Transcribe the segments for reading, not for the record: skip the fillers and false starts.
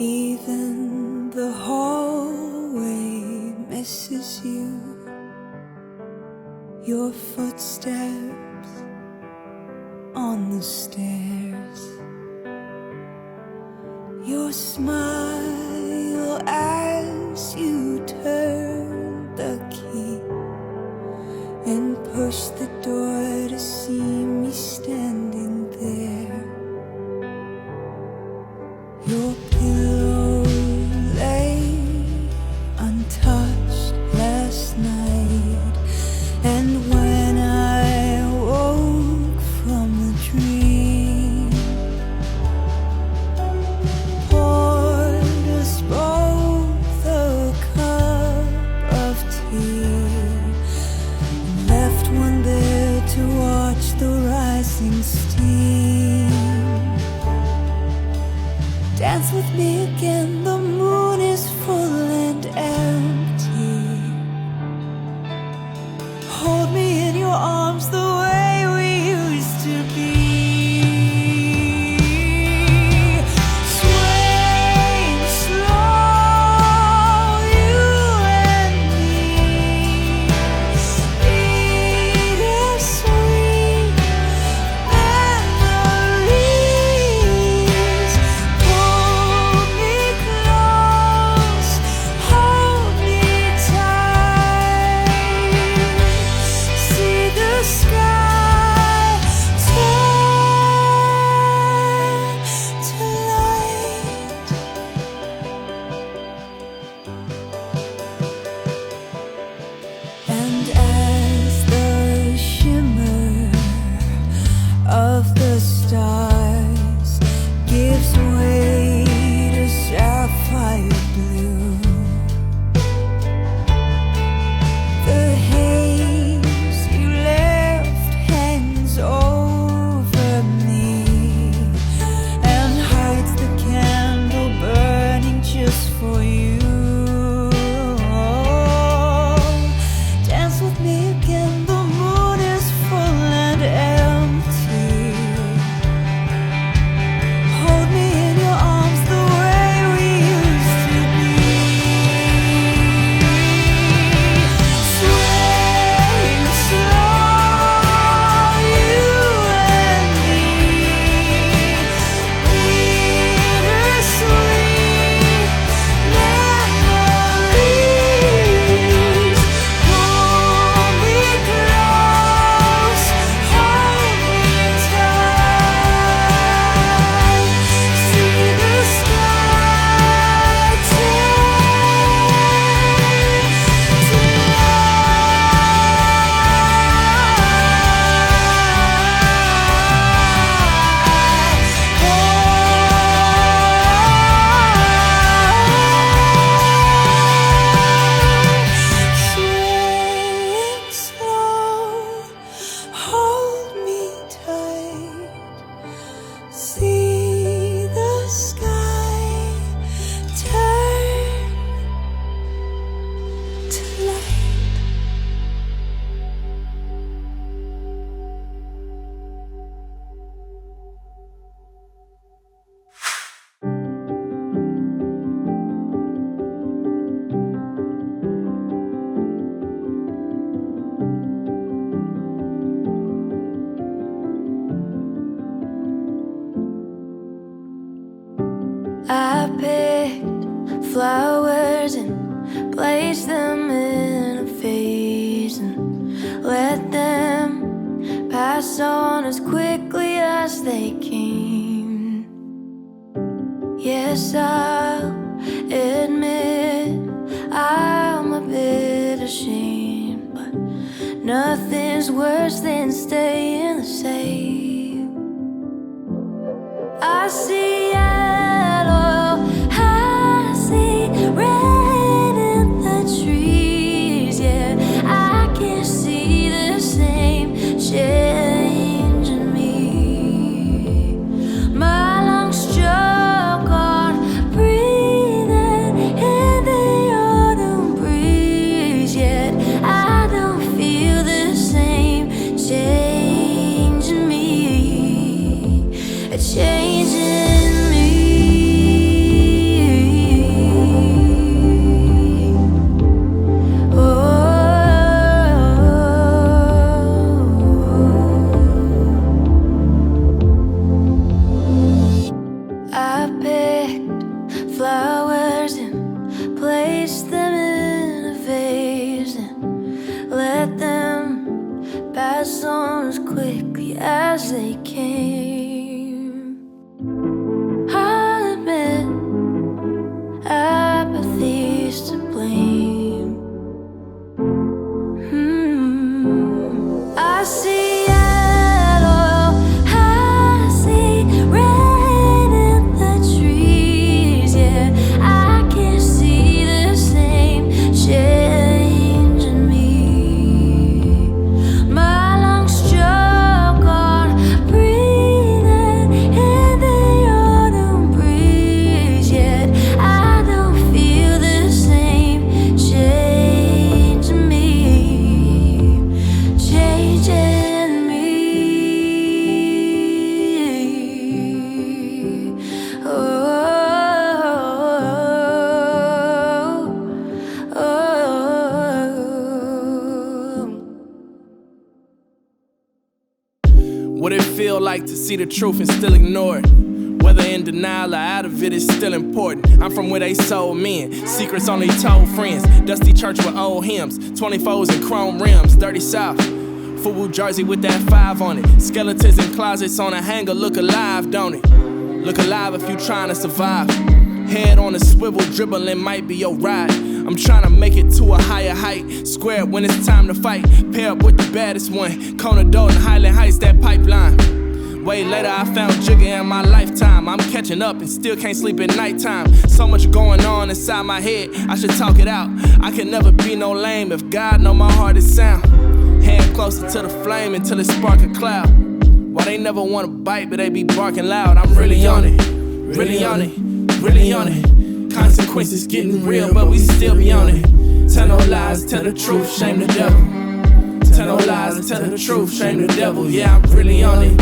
Even the hallway misses you. Your footsteps on the stairs. Your smile as you turn the key and push the door to see me standing there. Your pillow lay untouched last night, and when I woke from the dream, poured us both a cup of tea, and left one there to watch the rising steam. Dance with me again, the moon is full and empty. Hold me in your arms the way we used to be. Swaying slow, you and me. Bittersweet memories. Pull me close, hold me tight. See the sky turn to light. And as the shimmer of the stars gives way to sapphire blue, the haze you left hangs over me and hides the candle burning just for you. Dance with me again, the moon is full and empty. Hold me in your arms the way we used to be. Swaying slow, you and me. Bittersweet memories. Pull me close, hold me tight. See the sky swaying slow, hold me tight. See the sky turn to light. I picked flowers and placed them in a vase and let them pass on as quickly as they came. Yes, I'll admit I'm a bit ashamed, but nothing's worse than staying the same. I see yellow, I see red in the trees. Yeah, I can see the same change in me. My lungs choke on breathing in the autumn breeze. Yet I don't feel the same change in me. A change in pass on as quickly as they came. I'll admit apathy's to blame. I see yellow, I see red in the trees. Yeah, I can see the same change in me. My lungs choke on breathing in the autumn breeze. Yet I don't feel the same change in me. Change in me. Oh, oh, oh. What it feel like to see the truth and still ignore it? Whether in denial or out of it is still important. I'm from where they sold men, secrets only told friends. Dusty church with old hymns, 24s and chrome rims, dirty south. Full jersey with that 5 on it. Skeletons in closets on a hanger, look alive, don't it? Look alive if you trying to survive. Head on a swivel, dribbling might be your ride. I'm trying to make it to a higher height. Square when it's time to fight. Pair up with the baddest one. Kona Dalton, Highland Heights, that pipeline. Way later, I found Jigga in my lifetime. I'm catching up and still can't sleep at nighttime. So much going on inside my head, I should talk it out. I can never be no lame if God know my heart is sound. Hand closer to the flame until it spark a cloud. Why they never wanna bite, but they be barking loud. I'm really on it, really on it, really on it. Consequences getting real, but we still be on it. Tell no lies, tell the truth, shame the devil. Tell no lies, tell the truth, shame the devil. Yeah, I'm really on it,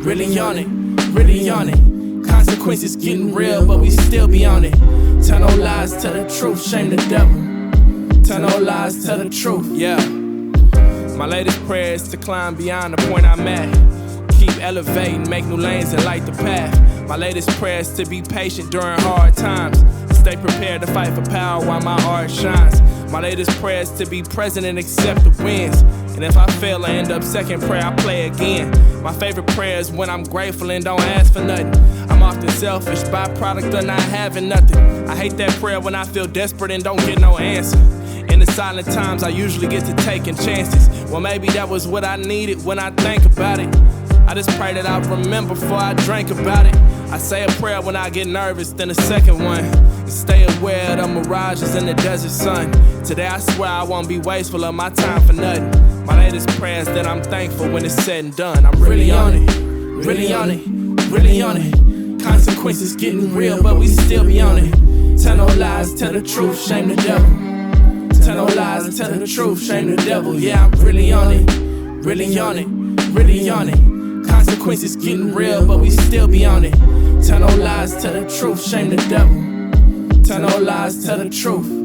really on it, really on it. Consequences getting real, but we still be on it. Tell no lies, tell the truth, shame the devil. Tell no lies, tell the truth, yeah. My latest prayer is to climb beyond the point I'm at. Keep elevating, make new lanes and light the path. My latest prayer is to be patient during hard times. Stay prepared to fight for power while my art shines. My latest prayer is to be present and accept the wins. And if I fail, I end up second prayer, I play again. My favorite prayer is when I'm grateful and don't ask for nothing. I'm often selfish, byproduct of not having nothing. I hate that prayer when I feel desperate and don't get no answer. In the silent times, I usually get to taking chances. Well, maybe that was what I needed when I think about it. I just pray that I remember before I drink about it. I say a prayer when I get nervous, then a second one. And stay aware of the mirages in the desert sun. Today I swear I won't be wasteful of my time for nothing. My latest prayer is that I'm thankful when it's said and done. I'm really on it, really on it, really on it. Consequences getting real, but we still be on it. Tell no lies, tell the truth, shame the devil. Tell no lies, tell the truth, shame the devil. Yeah, I'm really on it, really on it, really on it. Consequences getting real, but we still be on it. Tell no lies, tell the truth, shame the devil. Tell no lies, tell the truth.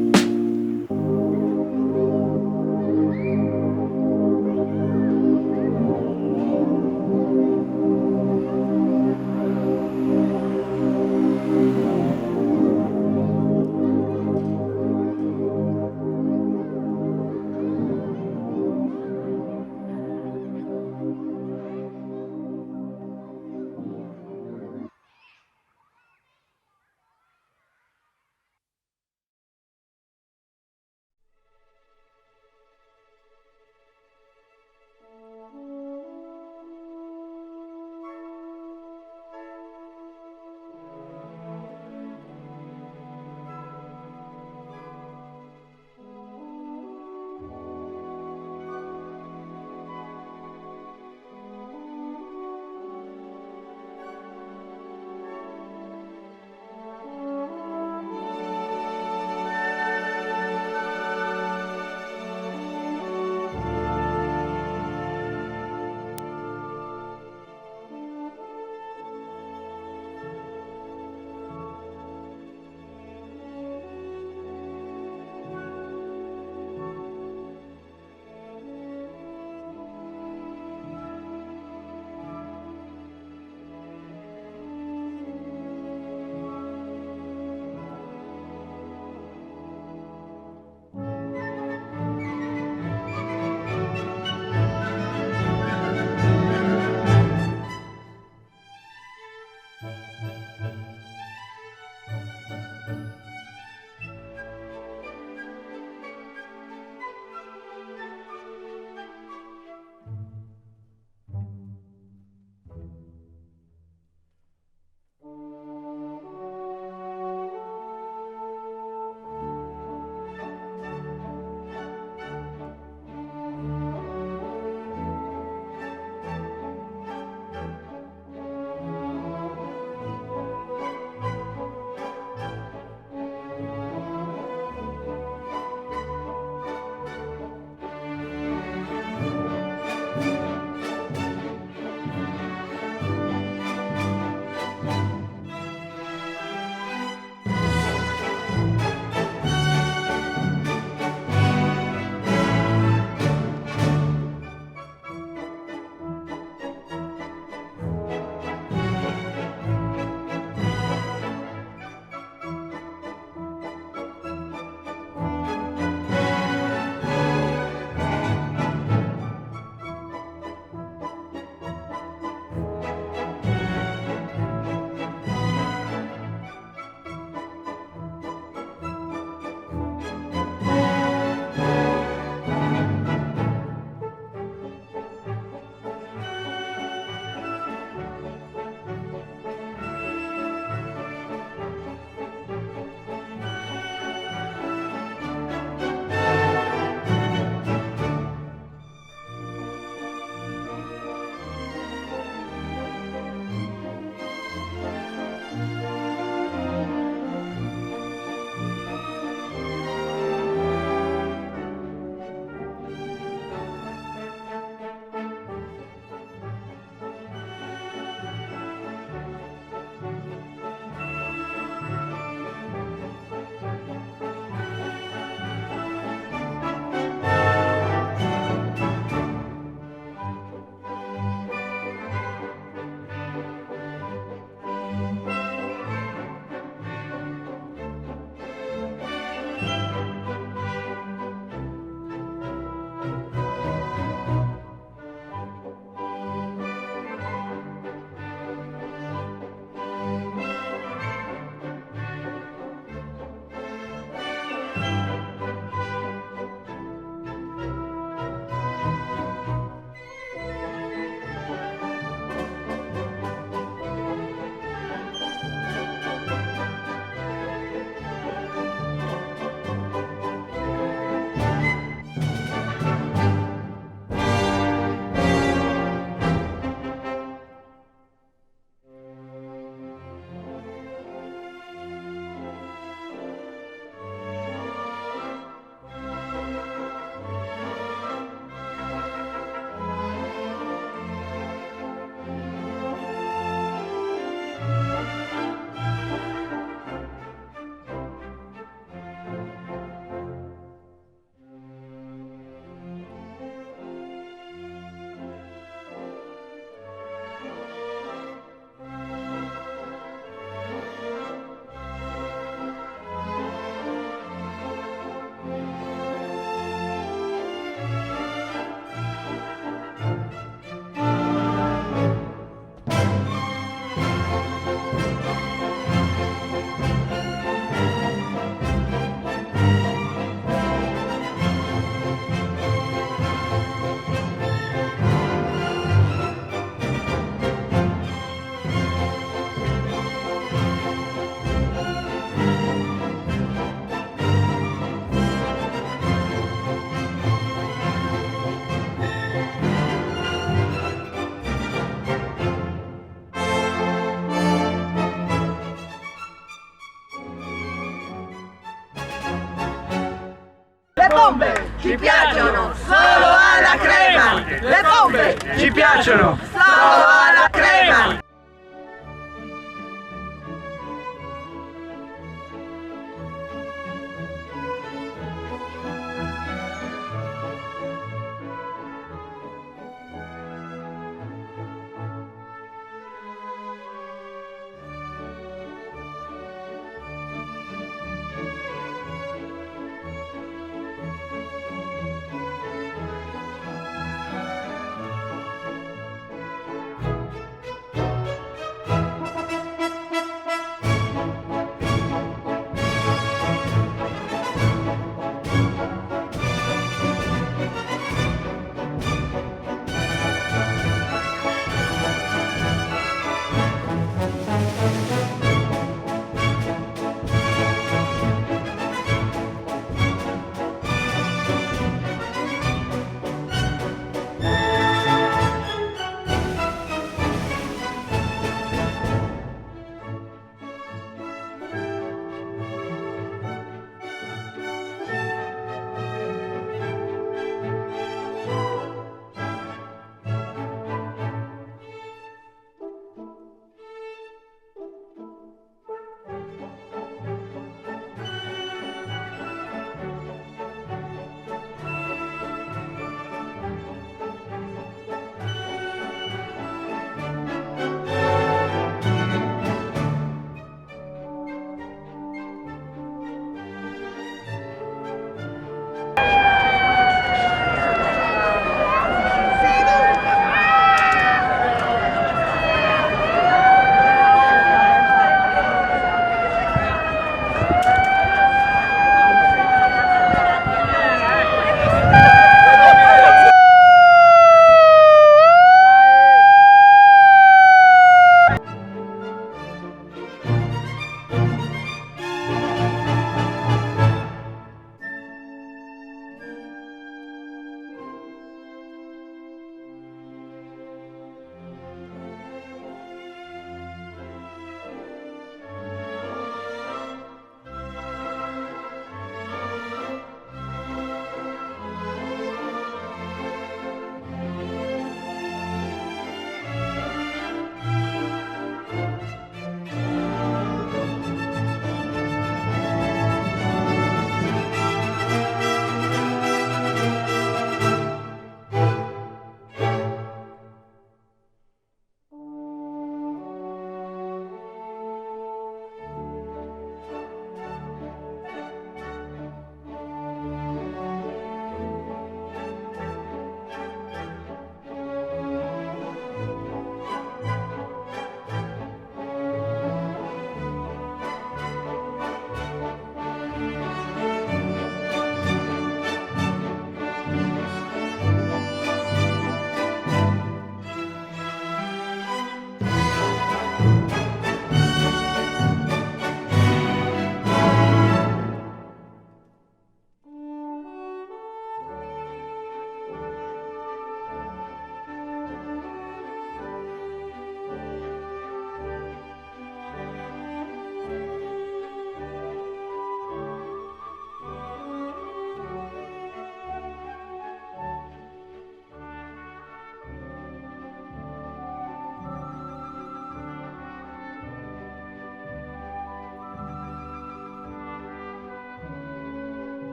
piacciono! Slava alla crema!